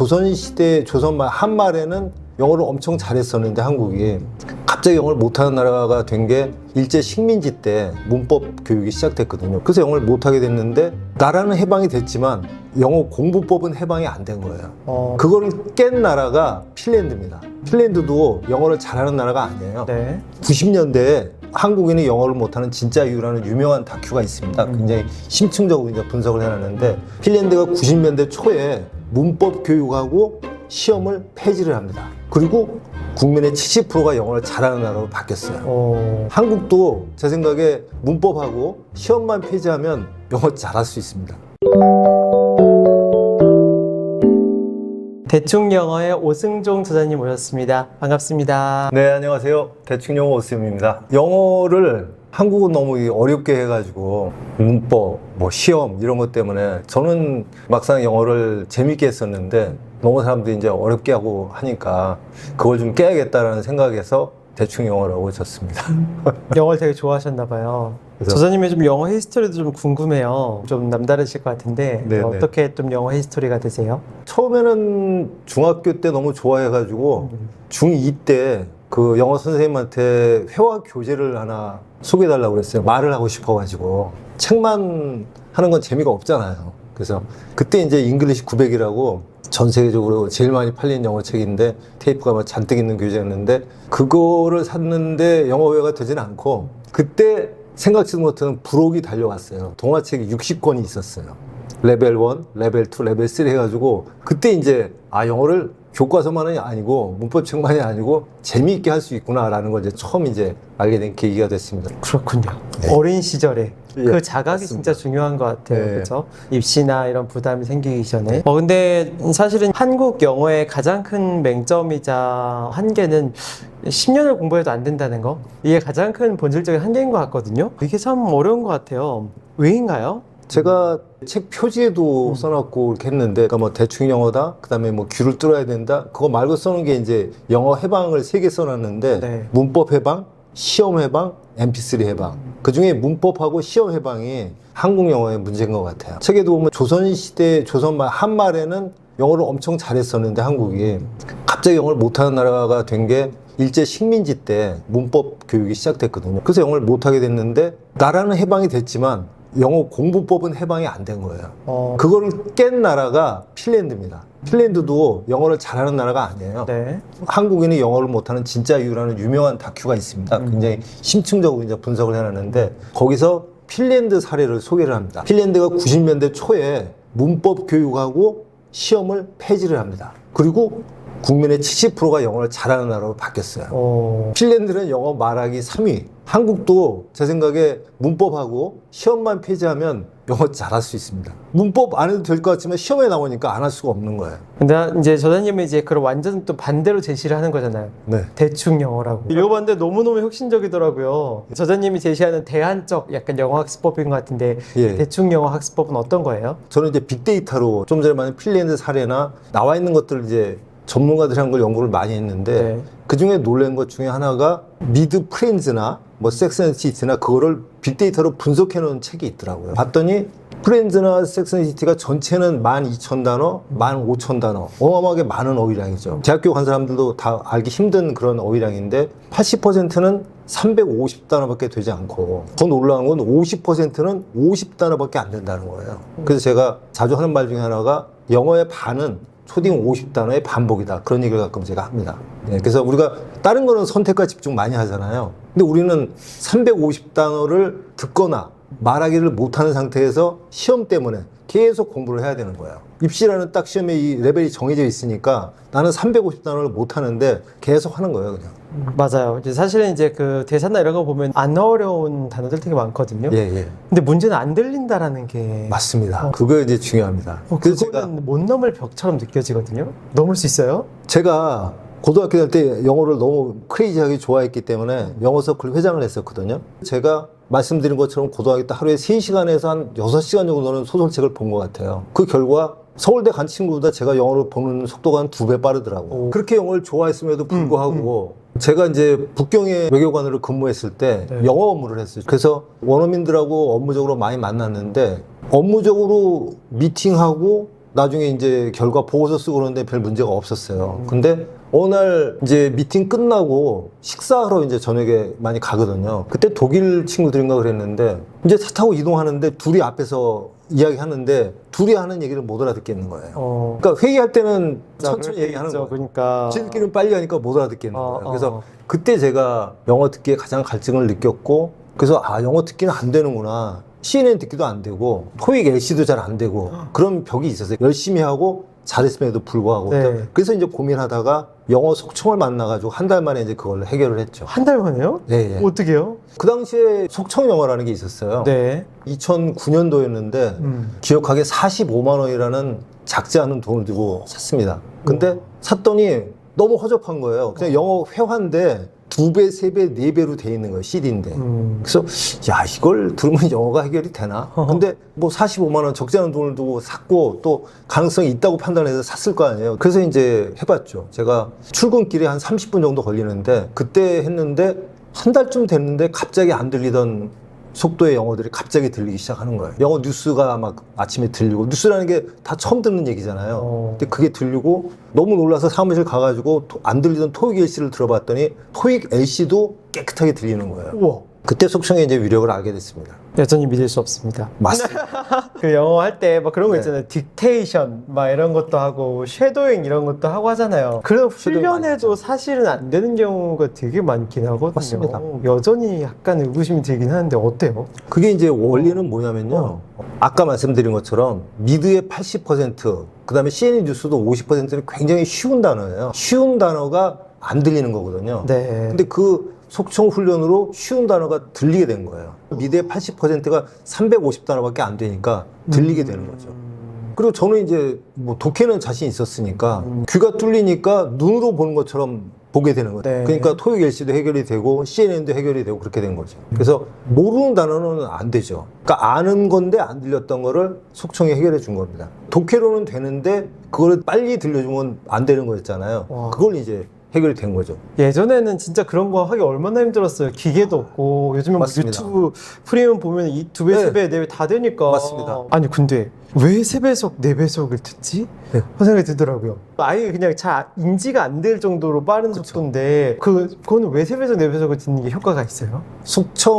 조선시대 조선말 한말에는 영어를 엄청 잘했었는데 한국이 갑자기 영어를 못하는 나라가 된 게 일제 식민지 때 문법 교육이 시작됐거든요. 그래서 영어를 못하게 됐는데 나라는 해방이 됐지만 영어 공부법은 해방이 안 된 거예요. 그거를 깬 나라가 핀란드입니다. 핀란드도 영어를 잘하는 나라가 아니에요. 네. 90년대에 한국인이 영어를 못하는 진짜 이유라는 유명한 다큐가 있습니다. 굉장히 심층적으로 이제 분석을 해놨는데 핀란드가 90년대 초에 문법 교육하고 시험을 폐지를 합니다. 그리고 국민의 70%가 영어를 잘하는 나라로 바뀌었어요. 한국도 제 생각에 문법하고 시험만 폐지하면 영어 잘할 수 있습니다. 대충 영어의 오승종 저자님 모셨습니다. 반갑습니다. 네, 안녕하세요. 대충영어 오쌤입니다. 영어를 한국은 너무 어렵게 해가지고 문법, 뭐 시험 이런 것 때문에 저는 막상 영어를 재밌게 했었는데 너무 사람들이 이제 어렵게 하고 하니까 그걸 좀 깨야겠다라는 생각에서 대충 영어라고 졌습니다. 영어를 되게 좋아하셨나 봐요. 저자님의 좀 영어 히스토리도 좀 궁금해요. 좀 남다르실 것 같은데 네네. 어떻게 좀 영어 히스토리가 되세요? 처음에는 중학교 때 너무 좋아해가지고 중2 때 그 영어 선생님한테 회화 교재를 하나 소개해달라고 그랬어요. 말을 하고 싶어가지고. 책만 하는 건 재미가 없잖아요. 그래서 그때 이제 잉글리시 900이라고 전 세계적으로 제일 많이 팔린 영어 책인데 테이프가 막 잔뜩 있는 교재였는데 그거를 샀는데 영어 회화가 되지는 않고 그때 생각지도 못한 부록이 달려왔어요. 동화책이 60권이 있었어요. 레벨 1, 레벨 2, 레벨 3 해가지고 그때 이제 영어를 교과서만이 아니고 문법책만이 아니고 재미있게 할 수 있구나라는 걸 이제 처음 이제 알게 된 계기가 됐습니다. 그렇군요. 네. 어린 시절에 예, 그 자각이 맞습니다. 진짜 중요한 것 같아요. 네. 그렇죠? 입시나 이런 부담이 생기기 전에. 근데 사실은 한국 영어의 가장 큰 맹점이자 한계는 10년을 공부해도 안 된다는 거. 이게 가장 큰 본질적인 한계인 것 같거든요. 이게 참 어려운 것 같아요. 왜인가요? 제가 책 표지에도 써놨고 이렇게 했는데, 그러니까 뭐 대충 영어다, 그 다음에 뭐 귀를 뚫어야 된다, 그거 말고 써놓은 게 이제 영어 해방을 3개 써놨는데, 네. 문법 해방, 시험 해방, MP3 해방. 그 중에 문법하고 시험 해방이 한국 영어의 문제인 것 같아요. 책에도 보면 조선시대 조선말 한말에는 영어를 엄청 잘했었는데 한국이 갑자기 영어를 못하는 나라가 된 게 일제 식민지 때 문법 교육이 시작됐거든요. 그래서 영어를 못하게 됐는데 나라는 해방이 됐지만 영어 공부법은 해방이 안 된 거예요. 그거를 깬 나라가 핀란드입니다. 핀란드도 영어를 잘하는 나라가 아니에요. 네. 한국인이 영어를 못하는 진짜 이유라는 유명한 다큐가 있습니다. 굉장히 심층적으로 이제 분석을 해놨는데 거기서 핀란드 사례를 소개를 합니다. 핀란드가 90년대 초에 문법 교육하고 시험을 폐지를 합니다. 그리고 국민의 70%가 영어를 잘하는 나라로 바뀌었어요. 핀란드는 영어 말하기 3위. 한국도 제 생각에 문법하고 시험만 폐지하면 영어 잘할 수 있습니다. 문법 안 해도 될 것 같지만 시험에 나오니까 안 할 수가 없는 거예요. 근데 이제 저자님이 이제 그걸 완전 또 반대로 제시를 하는 거잖아요. 네. 대충 영어라고. 읽어봤는데 너무너무 혁신적이더라고요. 저자님이 제시하는 대안적 약간 영어 학습법인 것 같은데 예. 대충 영어 학습법은 어떤 거예요? 저는 이제 빅데이터로 좀 전에 말한 핀란드 사례나 나와 있는 것들을 이제 전문가들이 한 걸 연구를 많이 했는데 네. 그 중에 놀란 것 중에 하나가 미드 프렌즈나 뭐 섹스 앤 시티나 그거를 빅데이터로 분석해 놓은 책이 있더라고요. 봤더니 프렌즈나 섹스 앤 시티가 전체는 12,000단어, 15,000단어 어마어마하게 많은 어휘량이죠. 대학교 간 사람들도 다 알기 힘든 그런 어휘량인데 80%는 350단어밖에 되지 않고 더 놀라운 건 50%는 50단어밖에 안 된다는 거예요. 그래서 제가 자주 하는 말 중에 하나가 영어의 반은 초딩 50단어의 반복이다. 그런 얘기를 가끔 제가 합니다. 네, 그래서 우리가 다른 거는 선택과 집중 많이 하잖아요. 근데 우리는 350단어를 듣거나 말하기를 못하는 상태에서 시험 때문에 계속 공부를 해야 되는 거예요. 입시라는 딱 시험에 이 레벨이 정해져 있으니까 나는 350단어를 못하는데 계속 하는 거예요, 그냥. 맞아요. 이제 사실은 이제 그 대사나 이런 거 보면 안 어려운 단어들 되게 많거든요. 예, 예. 근데 문제는 안 들린다라는 게 맞습니다. 그거 이제 중요합니다. 그래서 그거는 못 넘을 벽처럼 느껴지거든요. 넘을 수 있어요? 제가 고등학교 다닐 때 영어를 너무 크레이지하게 좋아했기 때문에 영어 서클 회장을 했었거든요. 제가 말씀드린 것처럼 고등학교 때 하루에 3시간에서 한 6시간 정도는 소설책을 본 것 같아요. 그 결과 서울대 간 친구보다 제가 영어를 보는 속도가 한 2배 빠르더라고요. 그렇게 영어를 좋아했음에도 불구하고 제가 이제 북경의 외교관으로 근무했을 때 네. 영어 업무를 했어요. 그래서 원어민들하고 업무적으로 많이 만났는데 업무적으로 미팅하고 나중에 이제 결과 보고서 쓰고 그러는데 별 문제가 없었어요. 근데 어느 날 이제 미팅 끝나고 식사하러 이제 저녁에 많이 가거든요. 그때 독일 친구들인가 그랬는데 이제 차 타고 이동하는데 둘이 앞에서 이야기하는데 둘이 하는 얘기를 못 알아듣겠는 거예요. 그러니까 회의할 때는 천천히 얘기하는 거예요. 그러니까 지들끼리는 빨리 하니까 못 알아듣겠는 거예요. 그래서 어. 그때 제가 영어 듣기에 가장 갈증을 느꼈고, 그래서 아, 영어 듣기는 안 되는구나. CNN 듣기도 안 되고 토익 LC도 잘 안 되고 그런 벽이 있었어요. 열심히 하고 잘했음에도 불구하고. 네. 그래서 이제 고민하다가 영어 속청을 만나가지고 한 달 만에 이제 그걸 해결을 했죠. 한 달 만에요? 네, 예. 어떻게요? 그 당시에 속청 영어라는 게 있었어요. 네. 2009년도였는데 기억하게 45만 원이라는 작지 않은 돈을 들고 샀습니다. 근데 샀더니 너무 허접한 거예요. 그냥 영어 회화인데 2배, 3배, 4배로 돼 있는 거예요. CD인데. 그래서 야, 이걸 들으면 영어가 해결이 되나? 근데 뭐 45만 원 적지 않은 돈을 두고 샀고 또 가능성이 있다고 판단해서 샀을 거 아니에요. 그래서 이제 해봤죠. 제가 출근길에 한 30분 정도 걸리는데 그때 했는데 한 달쯤 됐는데 갑자기 안 들리던 속도의 영어들이 갑자기 들리기 시작하는 거예요. 영어 뉴스가 막 아침에 들리고, 뉴스라는 게 다 처음 듣는 얘기잖아요. 근데 그게 들리고 너무 놀라서 사무실 가가지고 안 들리던 토익 LC를 들어봤더니 토익 LC도 깨끗하게 들리는 거예요. 우와. 그때 속청의 이제 위력을 알게 됐습니다. 여전히 믿을 수 없습니다. 맞습니다. 그 영어 할 때 막 그런 거 네. 있잖아요. 딕테이션 막 이런 것도 하고 쉐도잉 이런 것도 하고 하잖아요. 그런 쉐도잉 많이 훈련해도 하죠. 사실은 안 되는 경우가 되게 많긴 하거든요. 맞습니다. 여전히 약간 의구심이 들긴 하는데 어때요? 그게 이제 원리는 뭐냐면요. 아까 말씀드린 것처럼 미드의 80%, 그 다음에 CNN 뉴스도 50%는 굉장히 쉬운 단어예요. 쉬운 단어가 안 들리는 거거든요. 네. 근데 그 속청 훈련으로 쉬운 단어가 들리게 된 거예요. 미드의 80%가 350단어밖에 안 되니까 들리게 되는 거죠. 그리고 저는 이제 뭐 독해는 자신 있었으니까 귀가 뚫리니까 눈으로 보는 것처럼 보게 되는 거죠. 네. 그러니까 토익 LC도 해결이 되고 CNN도 해결이 되고 그렇게 된 거죠. 그래서 모르는 단어는 안 되죠. 그러니까 아는 건데 안 들렸던 거를 속청이 해결해 준 겁니다. 독해로는 되는데 그걸 빨리 들려주면 안 되는 거였잖아요. 와. 그걸 이제 해결이 된 거죠. 예전에는 진짜 그런 거 하기 얼마나 힘들었어요. 기계도 없고 요즘은 뭐 맞습니다. 유튜브 프리미엄 보면 이 2배, 네. 3배, 4배 다 되니까. 맞습니다. 아니 근데 왜 3배속, 4배속을 듣지? 네. 그런 생각이 들더라고요. 아예 그냥 잘 인지가 안 될 정도로 빠른 속도인데 그거는 왜 3배속, 4배속을 듣는 게 효과가 있어요?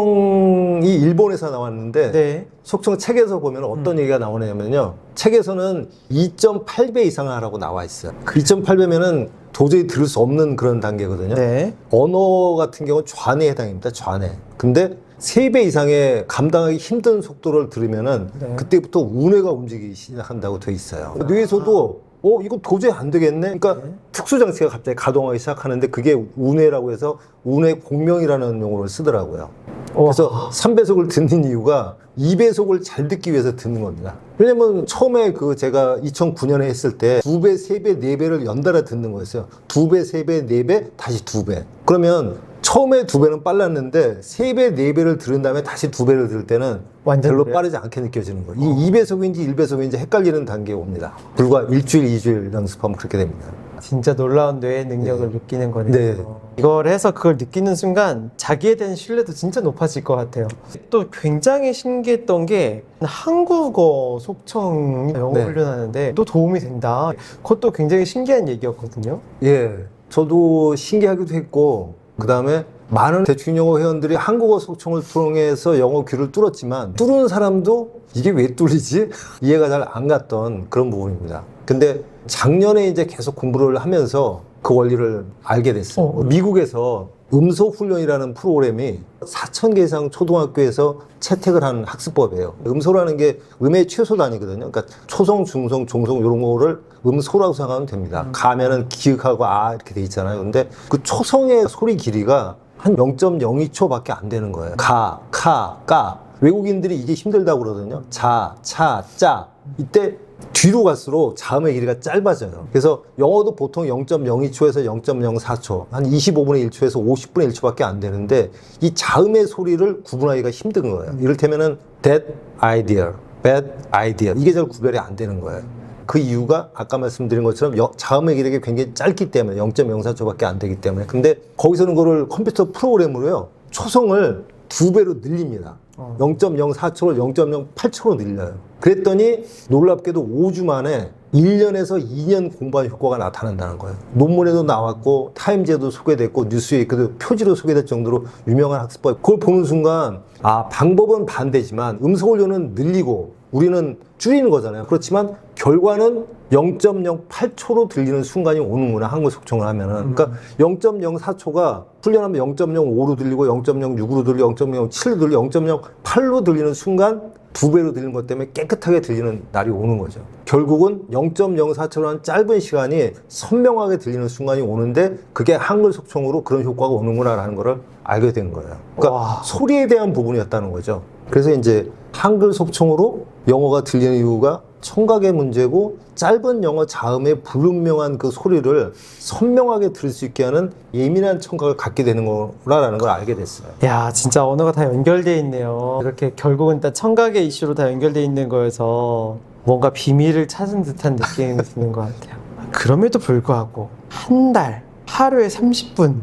속청이 일본에서 나왔는데 네. 속청 책에서 보면 어떤 얘기가 나오냐면요. 책에서는 2.8배 이상을 하라고 나와 있어요. 2.8배면은 도저히 들을 수 없는 그런 단계거든요. 네. 언어 같은 경우는 좌뇌에 해당입니다. 좌뇌. 근데 3배 이상의 감당하기 힘든 속도를 들으면은 네. 그때부터 우뇌가 움직이기 시작한다고 돼 있어요. 뇌에서도 이거 도저히 안 되겠네. 그러니까 특수 장치가 갑자기 가동하기 시작하는데 그게 우뇌라고 해서 우뇌 공명이라는 용어를 쓰더라고요. 그래서 3배속을 듣는 이유가 2배속을 잘 듣기 위해서 듣는 겁니다. 왜냐면 처음에 제가 2009년에 했을 때 2배, 3배, 4배를 연달아 듣는 거였어요. 2배, 3배, 4배, 다시 2배. 그러면 처음에 2배는 빨랐는데 3배, 4배를 들은 다음에 다시 2배를 들을 때는 완전 별로 그래요? 빠르지 않게 느껴지는 거예요. 이 2배속인지 1배속인지 헷갈리는 단계에 옵니다. 불과 일주일, 2주일 연습하면 그렇게 됩니다. 진짜 놀라운 뇌의 능력을 네. 느끼는 거네요. 네. 이걸 해서 그걸 느끼는 순간 자기에 대한 신뢰도 진짜 높아질 것 같아요. 또 굉장히 신기했던 게 한국어 속청 영어 네. 훈련하는데 또 도움이 된다. 그것도 굉장히 신기한 얘기였거든요. 예, 저도 신기하기도 했고 그 다음에 많은 대충영어 회원들이 한국어 속청을 통해서 영어 귀를 뚫었지만 뚫은 사람도 이게 왜 뚫리지? 이해가 잘 안 갔던 그런 부분입니다. 근데 작년에 이제 계속 공부를 하면서 그 원리를 알게 됐어요. 미국에서 음소훈련이라는 프로그램이 4,000개 이상 초등학교에서 채택을 하는 학습법이에요. 음소라는 게 음의 최소 단위거든요. 그러니까 초성, 중성, 종성 이런 거를 음소라고 생각하면 됩니다. 가면은 기역하고 아 이렇게 돼 있잖아요. 근데 그 초성의 소리 길이가 한 0.02초밖에 안 되는 거예요. 가, 카, 까. 외국인들이 이게 힘들다고 그러거든요. 자, 차, 짜. 이때 뒤로 갈수록 자음의 길이가 짧아져요. 그래서 영어도 보통 0.02초에서 0.04초, 한 25분의 1초에서 50분의 1초밖에 안 되는데 이 자음의 소리를 구분하기가 힘든 거예요. 이를테면은 that idea, bad idea 이게 잘 구별이 안 되는 거예요. 그 이유가 아까 말씀드린 것처럼 자음의 길이가 굉장히 짧기 때문에 0.04초밖에 안 되기 때문에 근데 거기서는 그걸 컴퓨터 프로그램으로요 초성을 2배로 늘립니다. 0.04초를 0.08초로 늘려요. 그랬더니 놀랍게도 5주 만에 1년에서 2년 공부한 효과가 나타난다는 거예요. 논문에도 나왔고 타임즈에도 소개됐고 뉴스웨이크도 표지로 소개될 정도로 유명한 학습법. 그걸 보는 순간 아, 방법은 반대지만 음소훈련은 늘리고 우리는 줄이는 거잖아요. 그렇지만 결과는 0.08초로 들리는 순간이 오는구나, 한글 속청을 하면은. 그러니까 0.04초가 훈련하면 0.05로 들리고 0.06으로 들리고 0.07로 들리고 0.08로 들리는 순간 2배로 들리는 것 때문에 깨끗하게 들리는 날이 오는 거죠. 결국은 0.04초라는 짧은 시간이 선명하게 들리는 순간이 오는데 그게 한글 속청으로 그런 효과가 오는구나라는 거를 알게 된 거예요. 그러니까 와. 소리에 대한 부분이었다는 거죠. 그래서 이제 한글 속청으로 영어가 들리는 이유가 청각의 문제고 짧은 영어 자음의 불분명한 그 소리를 선명하게 들을 수 있게 하는 예민한 청각을 갖게 되는 거라는 걸 알게 됐어요. 야, 진짜 언어가 다 연결돼 있네요. 이렇게 결국은 다 청각의 이슈로 다 연결돼 있는 거여서 뭔가 비밀을 찾은 듯한 느낌이 드는 것 같아요. 그럼에도 불구하고 한 달 하루에 30분,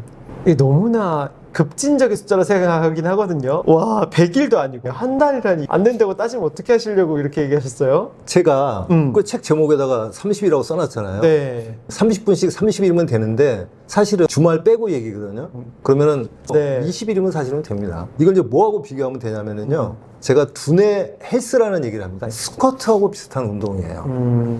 이게 너무나 급진적인 숫자로 생각하긴 하거든요. 와, 100일도 아니고 한 달이라니. 안 된다고 따지면 어떻게 하시려고 이렇게 얘기하셨어요? 제가 그 책 제목에다가 30이라고 써놨잖아요. 네. 30분씩 30일이면 되는데 사실은 주말 빼고 얘기거든요. 그러면은 네. 20일이면 사실은 됩니다. 이걸 이제 뭐하고 비교하면 되냐면은요. 제가 두뇌 헬스라는 얘기를 합니다. 스쿼트하고 비슷한 운동이에요.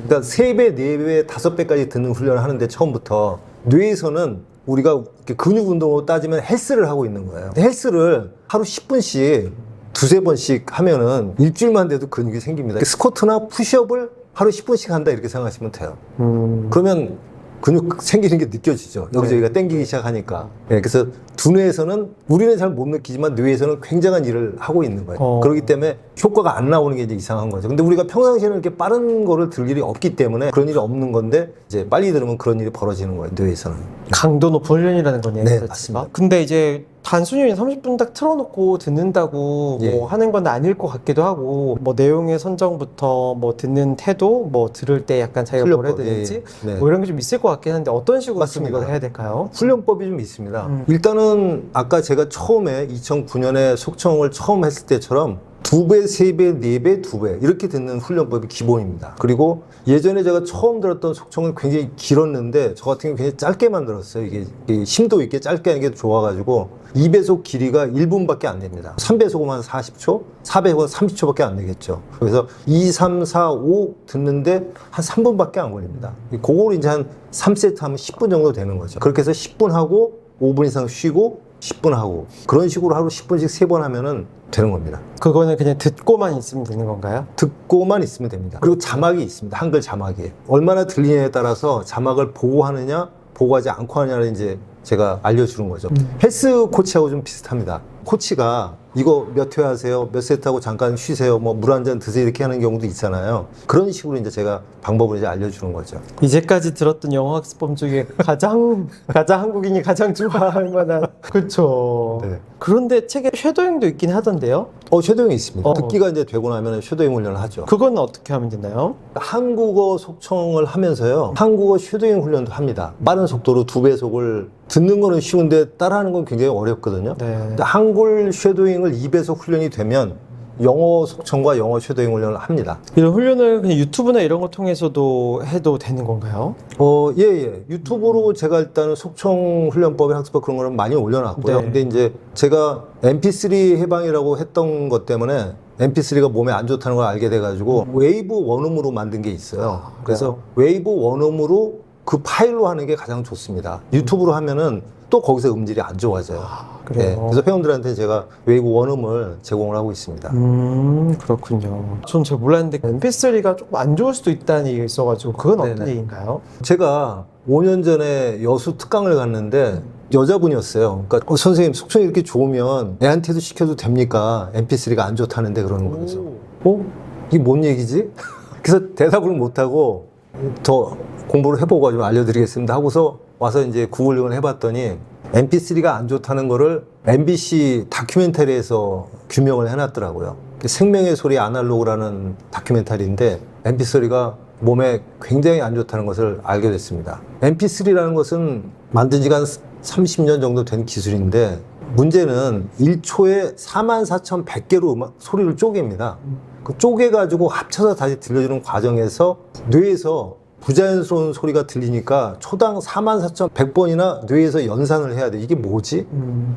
그러니까 3배, 4배, 5배까지 듣는 훈련을 하는데 처음부터 뇌에서는 우리가 이렇게 근육 운동으로 따지면 헬스를 하고 있는 거예요. 헬스를 하루 10분씩 두세 번씩 하면은 일주일만 돼도 근육이 생깁니다. 스쿼트나 푸시업을 하루 10분씩 한다 이렇게 생각하시면 돼요. 그러면 근육 생기는 게 느껴지죠. 여기저기가 땡기기 시작하니까. 네, 그래서 두뇌에서는 우리는 잘 못 느끼지만 뇌에서는 굉장한 일을 하고 있는 거예요. 그렇기 때문에 효과가 안 나오는 게 이제 이상한 거죠. 근데 우리가 평상시에는 이렇게 빠른 거를 들 일이 없기 때문에 그런 일이 없는 건데 이제 빨리 들으면 그런 일이 벌어지는 거예요. 뇌에서는. 강도 높은 훈련이라는 거네요. 네, 그렇죠? 맞습니다. 근데 이제 단순히 30분 딱 틀어놓고 듣는다고 예. 뭐 하는 건 아닐 것 같기도 하고, 뭐 내용의 선정부터 뭐 듣는 태도, 뭐 들을 때 약간 자기가 뭘 해야 훈련법, 되는지 예. 네. 뭐 이런 게 좀 있을 것 같긴 한데 어떤 식으로 좀 맞습니다. 이걸 해야 될까요? 훈련법이 좀 있습니다. 일단은 아까 제가 처음에 2009년에 속청을 처음 했을 때처럼 2배, 3배, 4배, 2배 이렇게 듣는 훈련법이 기본입니다. 그리고 예전에 제가 처음 들었던 속청은 굉장히 길었는데 저 같은 경우 굉장히 짧게 만들었어요. 이게 심도 있게 짧게 하는 게 좋아가지고 2배속 길이가 1분밖에 안 됩니다. 3배속은 한 40초, 4배속은 30초밖에 안 되겠죠. 그래서 2, 3, 4, 5 듣는데 한 3분밖에 안 걸립니다. 그걸 이제 한 3세트 하면 10분 정도 되는 거죠. 그렇게 해서 10분 하고 5분 이상 쉬고 10분 하고 그런 식으로 하루 10분씩 3번 하면은 되는 겁니다. 그거는 그냥 듣고만 있으면 되는 건가요? 듣고만 있으면 됩니다. 그리고 자막이 있습니다. 한글 자막이. 얼마나 들리냐에 따라서 자막을 보고 하느냐, 보고 하지 않고 하느냐를 이제 제가 알려주는 거죠. 헬스 코치하고 좀 비슷합니다. 코치가 이거 몇 회 하세요? 몇 세트 하고 잠깐 쉬세요? 뭐 물 한 잔 드세요? 이렇게 하는 경우도 있잖아요. 그런 식으로 이제 제가 방법을 이제 알려주는 거죠. 이제까지 들었던 영어 학습법 중에 가장 한국인이 가장 좋아할 만한. 그렇죠. 네. 그런데 책에 쉐도잉도 있긴 하던데요? 쉐도잉이 있습니다. 어. 듣기가 이제 되고 나면 쉐도잉 훈련을 하죠. 그건 어떻게 하면 되나요? 한국어 속청을 하면서요. 한국어 쉐도잉 훈련도 합니다. 빠른 속도로 2배속을 듣는 거는 쉬운데 따라하는 건 굉장히 어렵거든요. 네. 근데 한글 쉐도잉을 2배속 훈련이 되면 영어 속청과 영어 쉐도잉 훈련을 합니다. 이런 훈련을 그냥 유튜브나 이런 거 통해서도 해도 되는 건가요? 예. 유튜브로 제가 일단은 속청 훈련법의 학습법 그런 거를 많이 올려놨고요. 네. 근데 이제 제가 MP3 해방이라고 했던 것 때문에 MP3가 몸에 안 좋다는 걸 알게 돼가지고 웨이브 원음으로 만든 게 있어요. 그래서 웨이브 원음으로 그 파일로 하는 게 가장 좋습니다. 유튜브로 하면은 또 거기서 음질이 안 좋아져요. 그래요? 그래서 회원들한테 제가 웨이브 원음을 제공을 하고 있습니다. 그렇군요. 전 잘 몰랐는데 MP3가 조금 안 좋을 수도 있다는 얘기가 있어가지고 그건 어떤 네네. 얘기인가요? 제가 5년 전에 여수 특강을 갔는데 여자분이었어요. 그러니까 선생님 속청이 이렇게 좋으면 애한테도 시켜도 됩니까? MP3가 안 좋다는데 그러는 거죠. 이게 뭔 얘기지? 그래서 대답을 못하고 더 공부를 해보고 알려드리겠습니다 하고서 와서 이제 구글링을 해봤더니 MP3가 안 좋다는 거를 MBC 다큐멘터리에서 규명을 해놨더라고요. 생명의 소리 아날로그라는 다큐멘터리인데 MP3가 몸에 굉장히 안 좋다는 것을 알게 됐습니다. MP3라는 것은 만든 지가 한 30년 정도 된 기술인데 문제는 1초에 44,100개로 소리를 쪼갭니다. 그 쪼개가지고 합쳐서 다시 들려주는 과정에서 뇌에서 부자연스러운 소리가 들리니까 초당 44,100번이나 뇌에서 연산을 해야 돼. 이게 뭐지?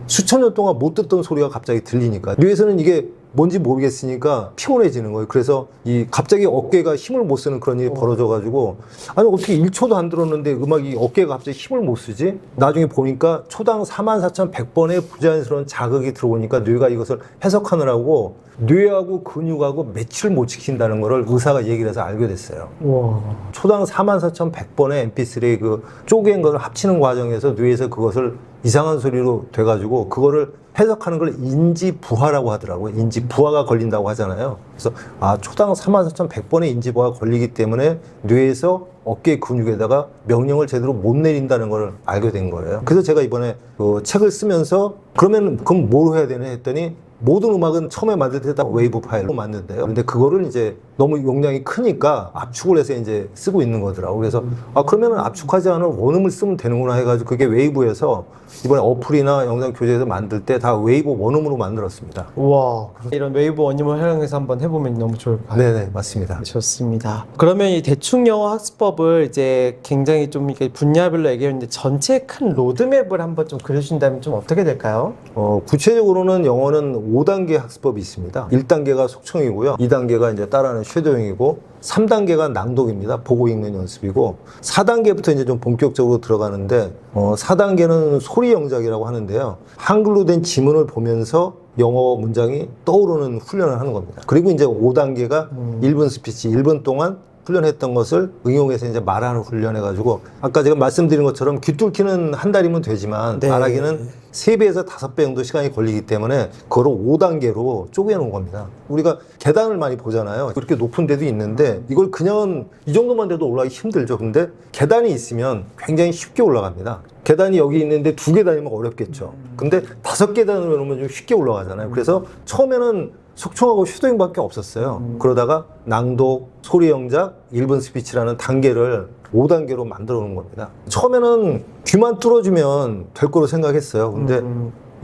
수천 년 동안 못 듣던 소리가 갑자기 들리니까 뇌에서는 이게 뭔지 모르겠으니까 피곤해지는 거예요. 그래서 이 갑자기 어깨가 힘을 못 쓰는 그런 일이 벌어져가지고 아니 어떻게 1초도 안 들었는데 음악이 어깨가 갑자기 힘을 못 쓰지? 나중에 보니까 초당 44,100번의 부자연스러운 자극이 들어오니까 뇌가 이것을 해석하느라고 뇌하고 근육하고 매치를 못 지킨다는 거를 의사가 얘기를 해서 알게 됐어요. 와. 초당 44,100번의 MP3 그 쪼갠 것을 합치는 과정에서 뇌에서 그것을 이상한 소리로 돼가지고 그거를 해석하는 걸 인지부하라고 하더라고요. 인지부하가 걸린다고 하잖아요. 그래서 초당 44,100번의 인지부하가 걸리기 때문에 뇌에서 어깨 근육에다가 명령을 제대로 못 내린다는 걸 알게 된 거예요. 그래서 제가 이번에 그 책을 쓰면서 그럼 뭘 해야 되나 했더니 모든 음악은 처음에 만들 때 다 웨이브 파일로 만든대요. 근데 그거를 이제 너무 용량이 크니까 압축을 해서 이제 쓰고 있는 거더라고. 그래서 그러면은 압축하지 않은 원음을 쓰면 되는구나 해가지고 그게 웨이브에서 이번에 어플이나 영상 교재에서 만들 때 다 웨이브 원음으로 만들었습니다. 와. 이런 웨이브 원음을 활용해서 한번 해보면 너무 좋을 것 같아요. 네네, 맞습니다. 좋습니다. 그러면 이 대충 영어 학습법을 이제 굉장히 좀 이렇게 분야별로 얘기했는데 전체 큰 로드맵을 한번 좀 그려주신다면 좀 어떻게 될까요? 구체적으로는 영어는 5단계 학습법이 있습니다. 1단계가 속청이고요. 2단계가 이제 따라하는 쉐도잉이고 3단계가 낭독입니다. 보고 읽는 연습이고 4단계부터 이제 좀 본격적으로 들어가는데 4단계는 소리 영작이라고 하는데요. 한글로 된 지문을 보면서 영어 문장이 떠오르는 훈련을 하는 겁니다. 그리고 이제 5단계가 1분 스피치, 1분 동안 훈련했던 것을 응용해서 이제 말하는 훈련해가지고 아까 제가 말씀드린 것처럼 귀뚫기는 한 달이면 되지만 네. 말하기는 3배에서 5배 정도 시간이 걸리기 때문에 그걸 5단계로 쪼개놓은 겁니다. 우리가 계단을 많이 보잖아요. 그렇게 높은 데도 있는데 이걸 그냥 이 정도만 돼도 올라가기 힘들죠. 근데 계단이 있으면 굉장히 쉽게 올라갑니다. 계단이 여기 있는데 2계단이면 어렵겠죠. 근데 5계단으로 오면 좀 쉽게 올라가잖아요. 그래서 처음에는 속청하고 슈도잉밖에 없었어요. 그러다가 낭독, 소리 영작, 1분 스피치라는 단계를 5단계로 만들어 놓은 겁니다. 처음에는 귀만 뚫어주면 될 거로 생각했어요. 근데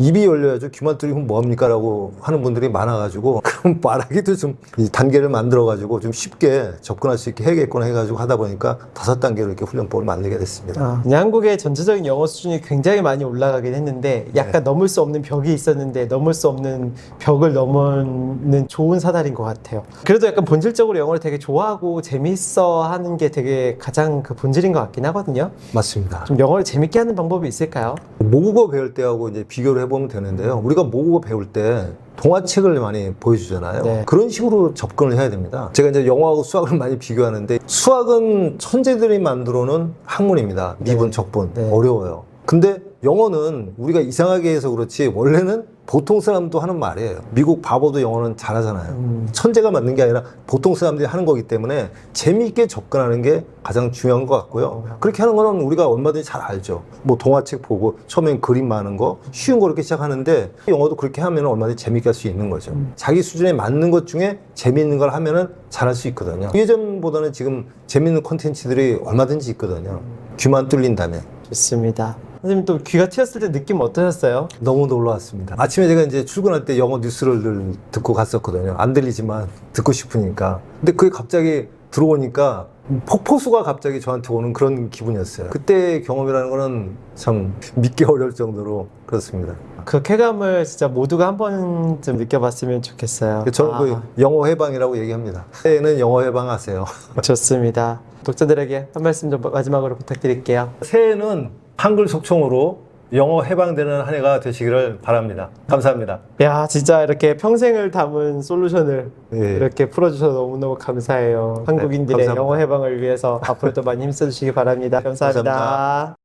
입이 열려야죠. 귀만 뚫리면 뭐합니까? 라고 하는 분들이 많아가지고 그럼 말하기도 좀 이 단계를 만들어가지고 좀 쉽게 접근할 수 있게 해야겠구나 해가지고 하다 보니까 5단계로 이렇게 훈련법을 만들게 됐습니다. 한국의 전체적인 영어 수준이 굉장히 많이 올라가긴 했는데 약간 넘을 수 없는 벽이 있었는데 넘을 수 없는 벽을 넘는 좋은 사달인 것 같아요. 그래도 약간 본질적으로 영어를 되게 좋아하고 재밌어 하는 게 되게 가장 그 본질인 것 같긴 하거든요. 맞습니다. 좀 영어를 재밌게 하는 방법이 있을까요? 모국어 배울 때하고 이제 비교를 해보면 되는데요. 우리가 모국어 배울 때 동화책을 많이 보여주잖아요. 네. 그런 식으로 접근을 해야 됩니다. 제가 이제 영어하고 수학을 많이 비교하는데 수학은 천재들이 만들어 놓은 학문입니다. 미분, 적분. 네. 어려워요. 근데 영어는 우리가 이상하게 해서 그렇지 원래는 보통 사람도 하는 말이에요. 미국 바보도 영어는 잘하잖아요. 천재가 만든 게 아니라 보통 사람들이 하는 거기 때문에 재미있게 접근하는 게 가장 중요한 것 같고요. 그렇게 하는 거는 우리가 얼마든지 잘 알죠. 뭐 동화책 보고 처음엔 그림 많은 거 쉬운 거 이렇게 시작하는데 영어도 그렇게 하면 얼마든지 재미있게 할 수 있는 거죠. 자기 수준에 맞는 것 중에 재미있는 걸 하면은 잘할 수 있거든요. 예전보다는 지금 재미있는 콘텐츠들이 얼마든지 있거든요. 귀만 뚫린다면. 좋습니다. 선생님 또 귀가 트였을 때 느낌 어떠셨어요? 너무 놀라웠습니다. 아침에 제가 이제 출근할 때 영어 뉴스를 늘 듣고 갔었거든요. 안 들리지만 듣고 싶으니까. 근데 그게 갑자기 들어오니까 폭포수가 갑자기 저한테 오는 그런 기분이었어요. 그때 경험이라는 거는 참 믿기 어려울 정도로 그렇습니다. 그 쾌감을 진짜 모두가 한 번쯤 느껴봤으면 좋겠어요. 저는 그 영어 해방이라고 얘기합니다. 새해에는 영어 해방하세요. 좋습니다. 독자들에게 한 말씀 좀 마지막으로 부탁드릴게요. 새해는 한글 속청으로 영어 해방되는 한 해가 되시기를 바랍니다. 감사합니다. 야, 진짜 이렇게 평생을 담은 솔루션을 예. 이렇게 풀어주셔서 너무너무 감사해요. 한국인들의 감사합니다. 영어 해방을 위해서 앞으로도 많이 힘써주시기 바랍니다. 감사합니다. 감사합니다.